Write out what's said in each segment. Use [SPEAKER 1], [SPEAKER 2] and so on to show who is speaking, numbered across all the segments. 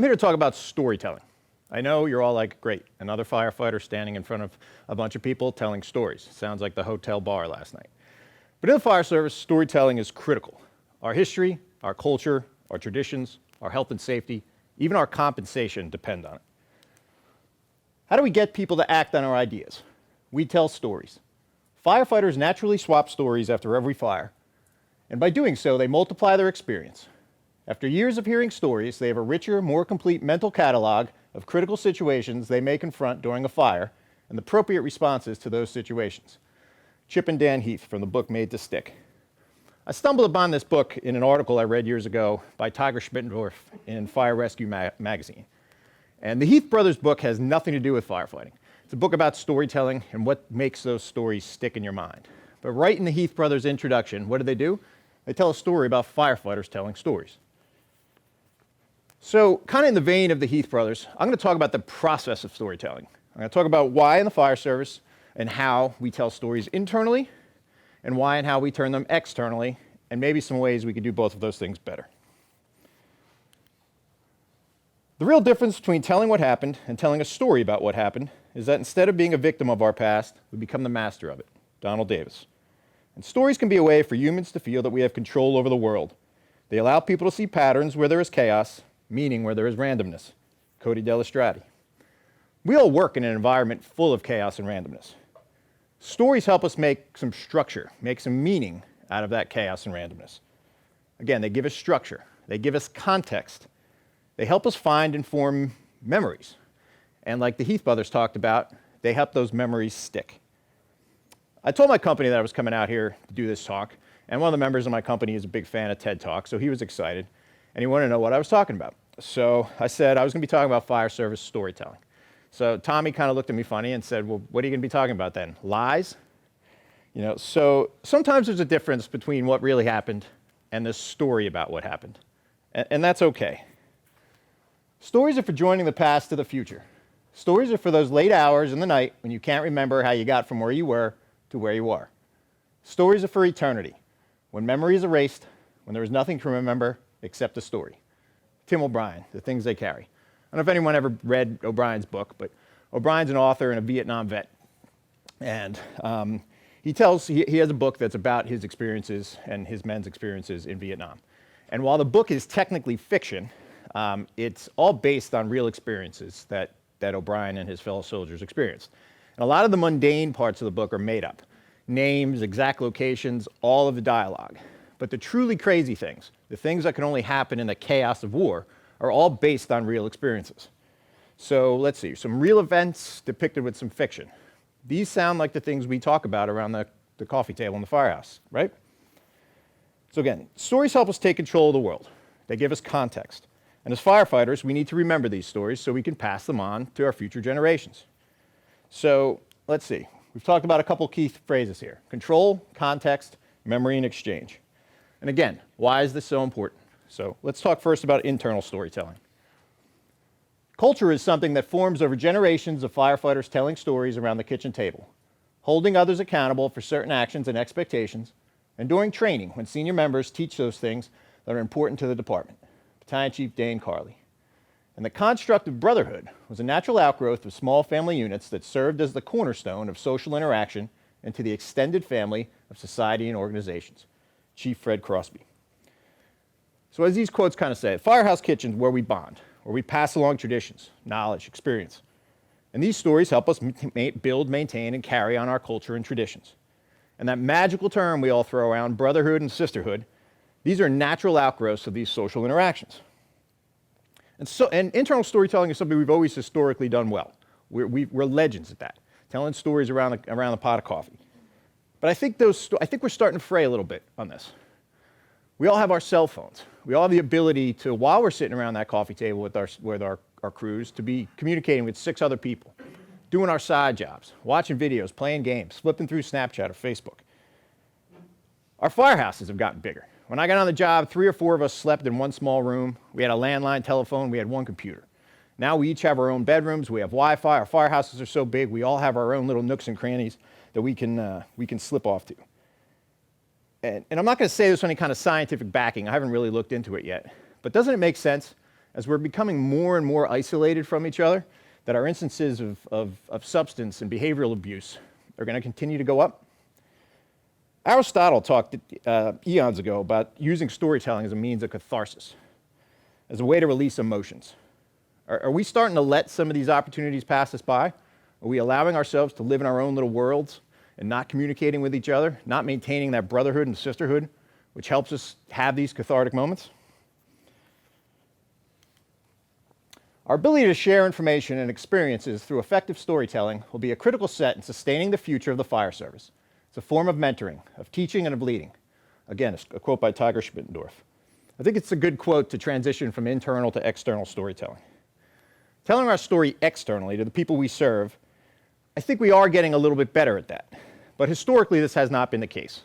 [SPEAKER 1] here to talk about storytelling. I know you're all like, great, another firefighter standing in front of a bunch of people telling stories. Sounds like the hotel bar last night. But in the fire service, storytelling is critical. Our history, our culture, our traditions, our health and safety, even our compensation depend on it. How do we get people to act on our ideas? We tell stories. Firefighters naturally swap stories after every fire, and by doing so, they multiply their experience. After years of hearing stories, they have a richer, more complete mental catalog of critical situations they may confront during a fire and the appropriate responses to those situations. Chip and Dan Heath from the book Made to Stick. I stumbled upon this book in an article I read years ago by Tiger Schmittendorf in Fire Rescue magazine. And the Heath brothers book has nothing to do with firefighting. It's a book about storytelling and what makes those stories stick in your mind. But right in the Heath brothers introduction, what do? They tell a story about firefighters telling stories. So, kind of in the vein of the Heath brothers, I'm going to talk about the process of storytelling. I'm going to talk about why in the fire service and how we tell stories internally, and why and how we turn them externally, and maybe some ways we could do both of those things better. The real difference between telling what happened and telling a story about what happened is that instead of being a victim of our past, we become the master of it. Donald Davis. And stories can be a way for humans to feel that we have control over the world. They allow people to see patterns where there is chaos, meaning where there is randomness. Cody Delastrati. We all work in an environment full of chaos and randomness. Stories help us make some structure, make some meaning out of that chaos and randomness. Again, they give us structure. They give us context. They help us find and form memories. And like the Heath brothers talked about, they help those memories stick. I told my company that I was coming out here to do this talk, and one of the members of my company is a big fan of TED Talk, so he was excited, and he wanted to know what I was talking about. So I said I was going to be talking about fire service storytelling. So Tommy kind of looked at me funny and said, well, what are you going to be talking about then? Lies? So sometimes there's a difference between what really happened and the story about what happened. And that's okay. Stories are for joining the past to the future. Stories are for those late hours in the night when you can't remember how you got from where you were to where you are. Stories are for eternity, when memory is erased, when there is nothing to remember except a story. Tim O'Brien, The Things They Carry. I don't know if anyone ever read O'Brien's book, but O'Brien's an author and a Vietnam vet. And he has a book that's about his experiences and his men's experiences in Vietnam. And while the book is technically fiction, it's all based on real experiences that O'Brien and his fellow soldiers experienced. And a lot of the mundane parts of the book are made up. Names, exact locations, all of the dialogue. But the truly crazy things, the things that can only happen in the chaos of war, are all based on real experiences. So let's see, some real events depicted with some fiction. These sound like the things we talk about around the coffee table in the firehouse, right? So again, stories help us take control of the world. They give us context. And as firefighters, we need to remember these stories so we can pass them on to our future generations. So let's see, we've talked about a couple key phrases here. Control, context, memory, and exchange. And again, why is this so important? So let's talk first about internal storytelling. Culture is something that forms over generations of firefighters telling stories around the kitchen table, holding others accountable for certain actions and expectations, and during training when senior members teach those things that are important to the department. Battalion Chief Dane Carley. And the construct of brotherhood was a natural outgrowth of small family units that served as the cornerstone of social interaction into the extended family of society and organizations. Chief Fred Crosby. So as these quotes kind of say, firehouse kitchens where we bond, where we pass along traditions, knowledge, experience. And these stories help us build, maintain, and carry on our culture and traditions. And that magical term we all throw around, brotherhood and sisterhood, these are natural outgrowths of these social interactions. And internal storytelling is something we've always historically done well. We're legends at that, telling stories around the pot of coffee. But I think we're starting to fray a little bit on this. We all have our cell phones. We all have the ability to, while we're sitting around that coffee table with our crews, to be communicating with 6 other people, doing our side jobs, watching videos, playing games, flipping through Snapchat or Facebook. Our firehouses have gotten bigger. When I got on the job, 3 or 4 of us slept in one small room. We had a landline telephone. We had one computer. Now we each have our own bedrooms. We have Wi-Fi. Our firehouses are so big, we all have our own little nooks and crannies that we can slip off to. And I'm not going to say this with any kind of scientific backing. I haven't really looked into it yet. But doesn't it make sense? as we're becoming more and more isolated from each other, that our instances of substance and behavioral abuse are going to continue to go up? Aristotle talked eons ago about using storytelling as a means of catharsis, as a way to release emotions. Are we starting to let some of these opportunities pass us by? Are we allowing ourselves to live in our own little worlds and not communicating with each other, not maintaining that brotherhood and sisterhood, which helps us have these cathartic moments? Our ability to share information and experiences through effective storytelling will be a critical set in sustaining the future of the fire service. It's a form of mentoring, of teaching, and of leading. Again, a quote by Tiger Schmittendorf. I think it's a good quote to transition from internal to external storytelling. Telling our story externally to the people we serve, I think we are getting a little bit better at that. But historically, this has not been the case.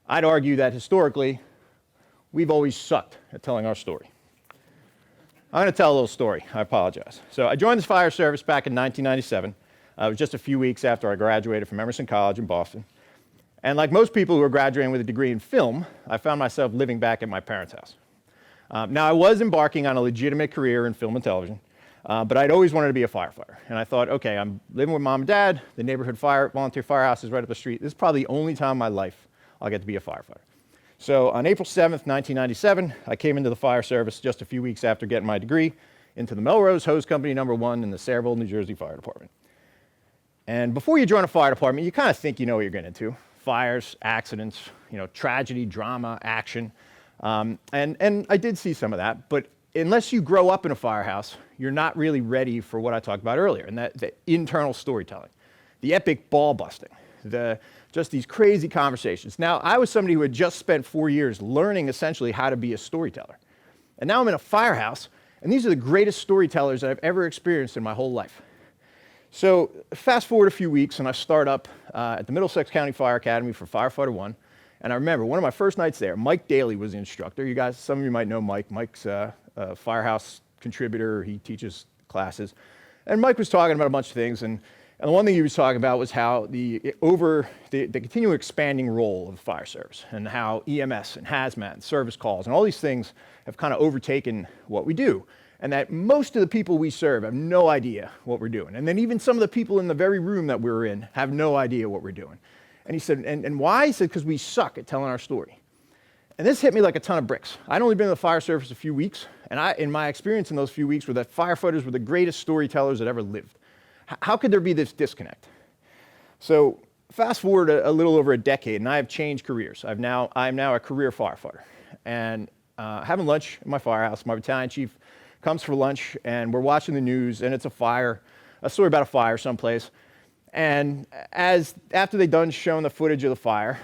[SPEAKER 1] I'd argue that historically, we've always sucked at telling our story. I'm going to tell a little story. I apologize. So I joined the fire service back in 1997. It was just a few weeks after I graduated from Emerson College in Boston. And like most people who are graduating with a degree in film, I found myself living back at my parents' house. Now, I was embarking on a legitimate career in film and television, but I'd always wanted to be a firefighter. And I thought, okay, I'm living with mom and dad. The neighborhood volunteer firehouse is right up the street. This is probably the only time in my life I'll get to be a firefighter. So on April 7th, 1997, I came into the fire service just a few weeks after getting my degree into the Melrose Hose Company No. 1 in the Sayreville, New Jersey Fire Department. And before you join a fire department, you kind of think you know what you're getting into. Fires, accidents, tragedy, drama, action. And I did see some of that, but unless you grow up in a firehouse, you're not really ready for what I talked about earlier, and that the internal storytelling, the epic ball busting, just these crazy conversations. Now, I was somebody who had just spent 4 years learning essentially how to be a storyteller. And now I'm in a firehouse, and these are the greatest storytellers that I've ever experienced in my whole life. So fast forward a few weeks, and I start up at the Middlesex County Fire Academy for Firefighter 1. And I remember one of my first nights there, Mike Daly was the instructor. You guys, some of you might know Mike. Mike's a firehouse contributor. He teaches classes. And Mike was talking about a bunch of things. And the one thing he was talking about was how the continual expanding role of the fire service, and how EMS and hazmat and service calls and all these things have kind of overtaken what we do. And that most of the people we serve have no idea what we're doing. And then even some of the people in the very room that we're in have no idea what we're doing. And he said, and why? He said, because we suck at telling our story. And this hit me like a ton of bricks. I'd only been in the fire service a few weeks, and in my experience in those few weeks, were that firefighters were the greatest storytellers that ever lived. How could there be this disconnect? So fast forward a little over a decade, and I have changed careers. I'm now a career firefighter. And having lunch in my firehouse, my battalion chief comes for lunch, and we're watching the news, and it's a story about a fire someplace. And after they're done showing the footage of the fire,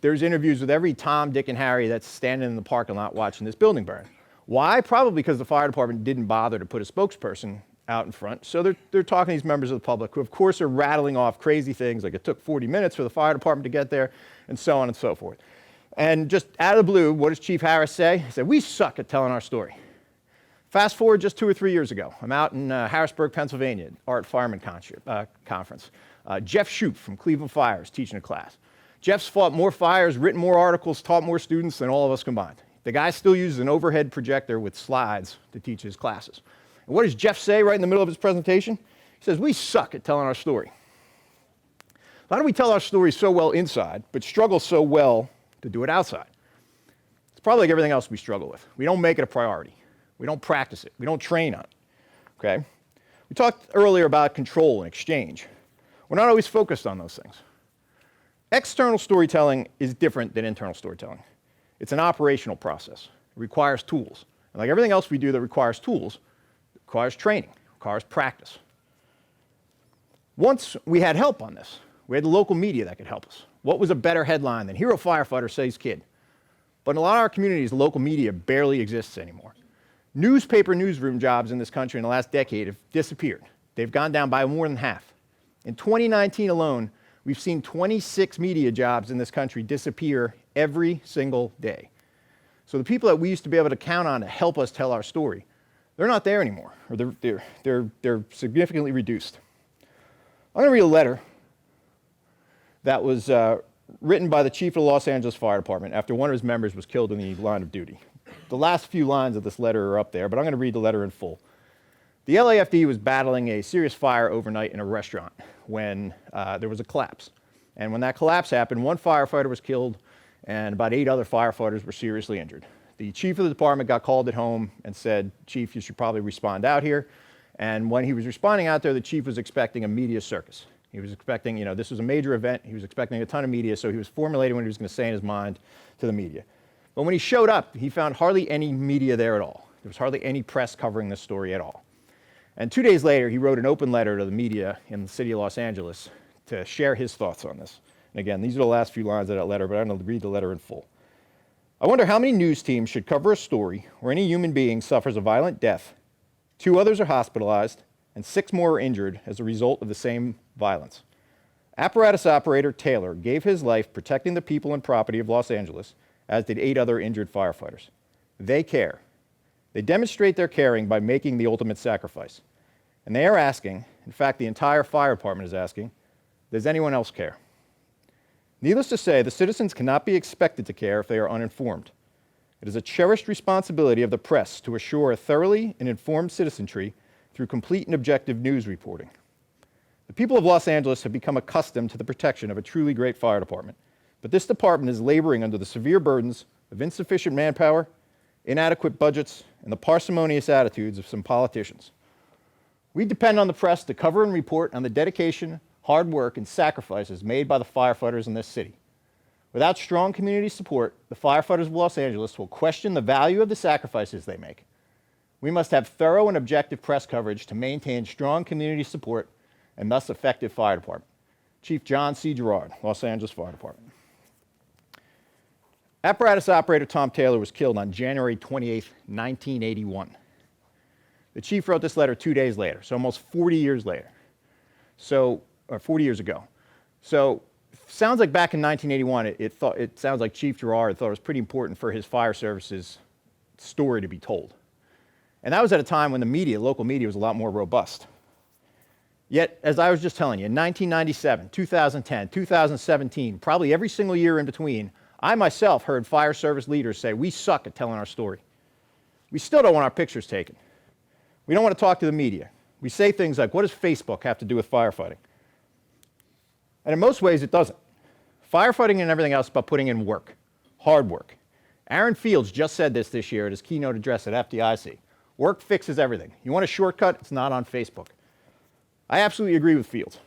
[SPEAKER 1] there's interviews with every Tom, Dick, and Harry that's standing in the parking lot watching this building burn. Why? Probably because the fire department didn't bother to put a spokesperson out in front. So they're talking to these members of the public who, of course, are rattling off crazy things like it took 40 minutes for the fire department to get there, and so on and so forth. And just out of the blue, what does Chief Harris say? He said, "We suck at telling our story." Fast forward just 2 or 3 years ago. I'm out in Harrisburg, Pennsylvania, Art Fireman Conference. Jeff Shoup from Cleveland Fire is teaching a class. Jeff's fought more fires, written more articles, taught more students than all of us combined. The guy still uses an overhead projector with slides to teach his classes. And what does Jeff say right in the middle of his presentation? He says, "We suck at telling our story." Why do we tell our story so well inside, but struggle so well to do it outside? It's probably like everything else we struggle with. We don't make it a priority. We don't practice it. We don't train on it, okay? We talked earlier about control and exchange. We're not always focused on those things. External storytelling is different than internal storytelling. It's an operational process. It requires tools. And like everything else we do that requires tools, it requires training, it requires practice. Once we had help on this. We had the local media that could help us. What was a better headline than "Hero Firefighter Saves Kid"? But in a lot of our communities, local media barely exists anymore. Newspaper newsroom jobs in this country in the last decade have disappeared. They've gone down by more than half. In 2019 alone, we've seen 26 media jobs in this country disappear every single day. So the people that we used to be able to count on to help us tell our story, they're not there anymore, or they're significantly reduced. I'm going to read a letter that was written by the chief of the Los Angeles Fire Department after one of his members was killed in the line of duty. The last few lines of this letter are up there, but I'm going to read the letter in full. The LAFD was battling a serious fire overnight in a restaurant when there was a collapse. And when that collapse happened, one firefighter was killed and about 8 other firefighters were seriously injured. The chief of the department got called at home and said, "Chief, you should probably respond out here." And when he was responding out there, the chief was expecting a media circus. He was expecting, this was a major event. He was expecting a ton of media, so he was formulating what he was going to say in his mind to the media. But when he showed up, he found hardly any media there at all. There was hardly any press covering this story at all. And 2 days later, he wrote an open letter to the media in the city of Los Angeles to share his thoughts on this. And again, these are the last few lines of that letter, but I'm going to read the letter in full. "I wonder how many news teams should cover a story where any human being suffers a violent death, 2 others are hospitalized, and 6 more are injured as a result of the same violence. Apparatus operator Taylor gave his life protecting the people and property of Los Angeles, as did 8 other injured firefighters. They care. They demonstrate their caring by making the ultimate sacrifice. And they are asking, in fact, the entire fire department is asking, does anyone else care? Needless to say, the citizens cannot be expected to care if they are uninformed. It is a cherished responsibility of the press to assure a thoroughly and informed citizenry through complete and objective news reporting. The people of Los Angeles have become accustomed to the protection of a truly great fire department, but this department is laboring under the severe burdens of insufficient manpower, inadequate budgets, and the parsimonious attitudes of some politicians. We depend on the press to cover and report on the dedication, hard work, and sacrifices made by the firefighters in this city. Without strong community support, the firefighters of Los Angeles will question the value of the sacrifices they make. We must have thorough and objective press coverage to maintain strong community support and thus effective fire department." Chief John C. Gerard, Los Angeles Fire Department. Apparatus operator Tom Taylor was killed on January 28, 1981. The chief wrote this letter 2 days later, so almost 40 years later. Or 40 years ago. So, sounds like back in 1981, it sounds like Chief Gerard thought it was pretty important for his fire service's story to be told. And that was at a time when the media, local media, was a lot more robust. Yet, as I was just telling you, in 1997, 2010, 2017, probably every single year in between, I myself heard fire service leaders say, "We suck at telling our story. We still don't want our pictures taken. We don't want to talk to the media. We say things like, what does Facebook have to do with firefighting?" And in most ways, it doesn't. Firefighting and everything else is about putting in work, hard work. Aaron Fields just said this year at his keynote address at FDIC. Work fixes everything. You want a shortcut? It's not on Facebook. I absolutely agree with Fields.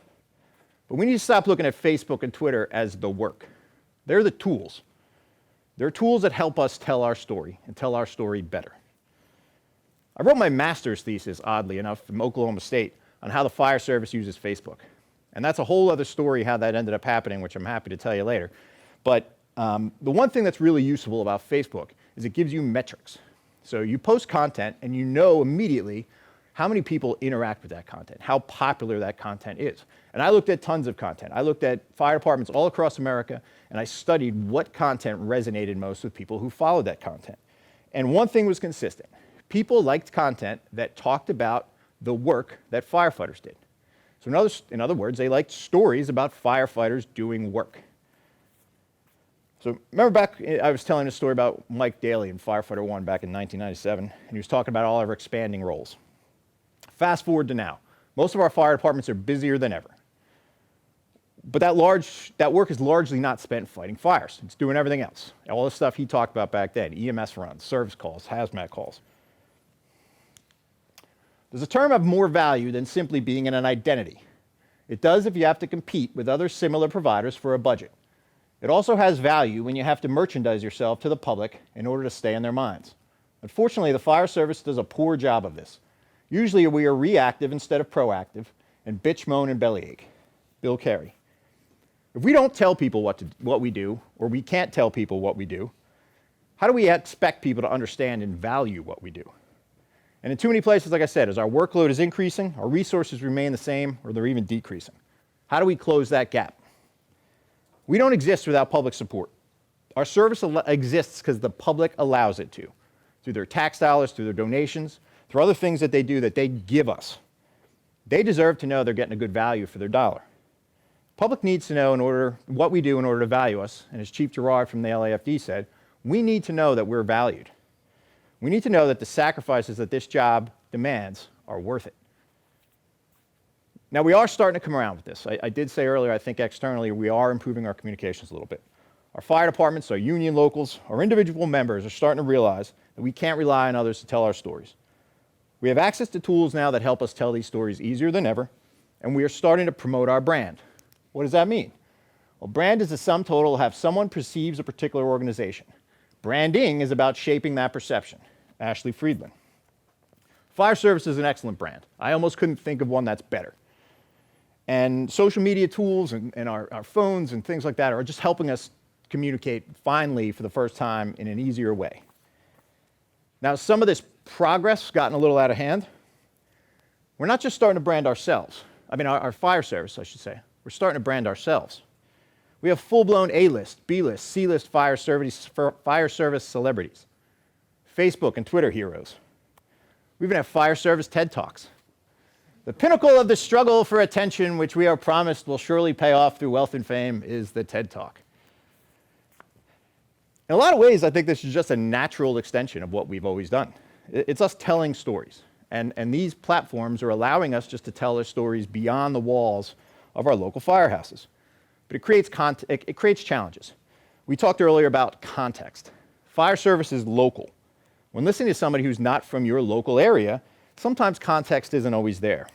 [SPEAKER 1] But we need to stop looking at Facebook and Twitter as the work. They're the tools. They're tools that help us tell our story and tell our story better. I wrote my master's thesis, oddly enough, from Oklahoma State on how the fire service uses Facebook. And that's a whole other story how that ended up happening, which I'm happy to tell you later. But the one thing that's really useful about Facebook is it gives you metrics. So you post content and you know immediately how many people interact with that content, how popular that content is. And I looked at tons of content. I looked at fire departments all across America, and I studied what content resonated most with people who followed that content. And one thing was consistent. People liked content that talked about the work that firefighters did. So in other words, they liked stories about firefighters doing work. So remember back, I was telling a story about Mike Daly in Firefighter 1 back in 1997, and he was talking about all of our expanding roles. Fast forward to now. Most of our fire departments are busier than ever. But that work is largely not spent fighting fires. It's doing everything else. All the stuff he talked about back then, EMS runs, service calls, hazmat calls. Does a term have more value than simply being an identity? It does if you have to compete with other similar providers for a budget. It also has value when you have to merchandise yourself to the public in order to stay in their minds. Unfortunately, the fire service does a poor job of this. Usually we are reactive instead of proactive, and bitch, moan, and bellyache. Bill Carey. If we don't tell people what we do, or we can't tell people what we do, how do we expect people to understand and value what we do? And in too many places, like I said, as our workload is increasing, our resources remain the same, or they're even decreasing. How do we close that gap? We don't exist without public support. Our service exists because the public allows it to, through their tax dollars, through their donations, through other things that they do that they give us. They deserve to know they're getting a good value for their dollar. Public needs to know what we do in order to value us, and as Chief Gerard from the LAFD said, we need to know that we're valued. We need to know that the sacrifices that this job demands are worth it. Now, we are starting to come around with this. I did say earlier, I think externally we are improving our communications a little bit. Our fire departments, our union locals, our individual members are starting to realize that we can't rely on others to tell our stories. We have access to tools now that help us tell these stories easier than ever, and we are starting to promote our brand. What does that mean? Well, brand is the sum total of how someone perceives a particular organization. Branding is about shaping that perception. Ashley Friedland. Fire service is an excellent brand. I almost couldn't think of one that's better. And social media tools and our phones and things like that are just helping us communicate finally for the first time in an easier way. Now, some of this progress has gotten a little out of hand. We're not just starting to brand ourselves. I mean, our fire service, I should say. We're starting to brand ourselves. We have full-blown A-list, B-list, C-list fire service celebrities, Facebook and Twitter heroes. We even have fire service TED Talks. The pinnacle of the struggle for attention, which we are promised will surely pay off through wealth and fame, is the TED Talk. In a lot of ways, I think this is just a natural extension of what we've always done. It's us telling stories. And these platforms are allowing us just to tell our stories beyond the walls of our local firehouses. But it creates challenges. We talked earlier about context. Fire service is local. When listening to somebody who's not from your local area, sometimes context isn't always there.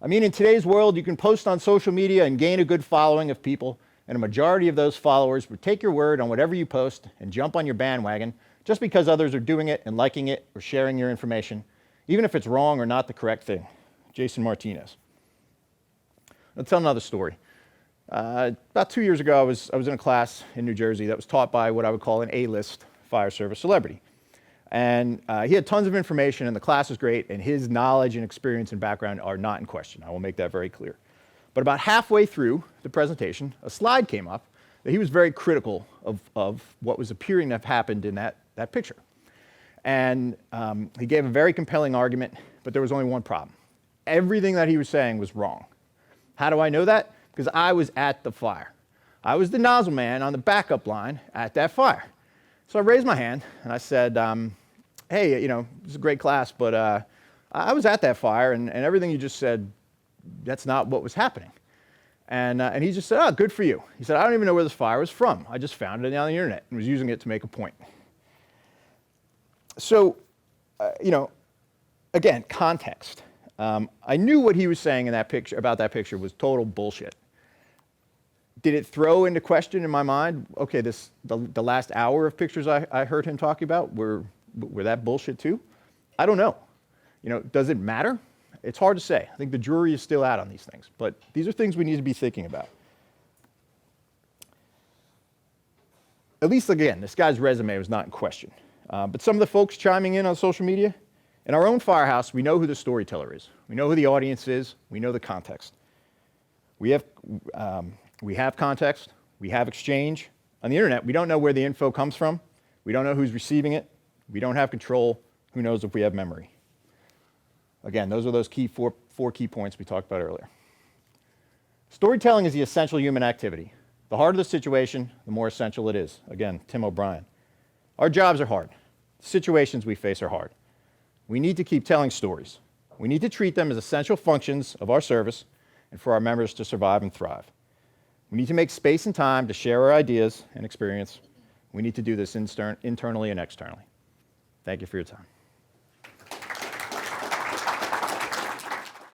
[SPEAKER 1] I mean, in today's world, you can post on social media and gain a good following of people, and a majority of those followers would take your word on whatever you post and jump on your bandwagon just because others are doing it and liking it or sharing your information, even if it's wrong or not the correct thing. Jason Martinez. I'll tell another story. About 2 years ago, I was in a class in New Jersey that was taught by what I would call an A-list fire service celebrity. And he had tons of information, and the class was great, and his knowledge and experience and background are not in question. I will make that very clear. But about halfway through the presentation, a slide came up that he was very critical of what was appearing to have happened in that picture. And he gave a very compelling argument, but there was only one problem. Everything that he was saying was wrong. How do I know that? Because I was at the fire. I was the nozzle man on the backup line at that fire. So I raised my hand and I said, hey, you know, this is a great class, but I was at that fire and everything you just said, that's not what was happening. And he just said, oh, good for you. He said, I don't even know where this fire was from. I just found it on the internet and was using it to make a point. So, you know, again, context. I knew what he was saying in that picture about that picture was total bullshit. Did it throw into question in my mind, okay, the last hour of pictures I heard him talking about were that bullshit too? I don't know. You know, does it matter? It's hard to say. I think the jury is still out on these things, but these are things we need to be thinking about. At least, again, this guy's resume was not in question. But some of the folks chiming in on social media, in our own firehouse, we know who the storyteller is. We know who the audience is. We know the context. We have context. We have exchange. On the internet, we don't know where the info comes from. We don't know who's receiving it. We don't have control. Who knows if we have memory? Again, those are those four key points we talked about earlier. Storytelling is the essential human activity. The harder the situation, the more essential it is. Again, Tim O'Brien. Our jobs are hard. The situations we face are hard. We need to keep telling stories. We need to treat them as essential functions of our service and for our members to survive and thrive. We need to make space and time to share our ideas and experience. We need to do this internally and externally. Thank you for your time.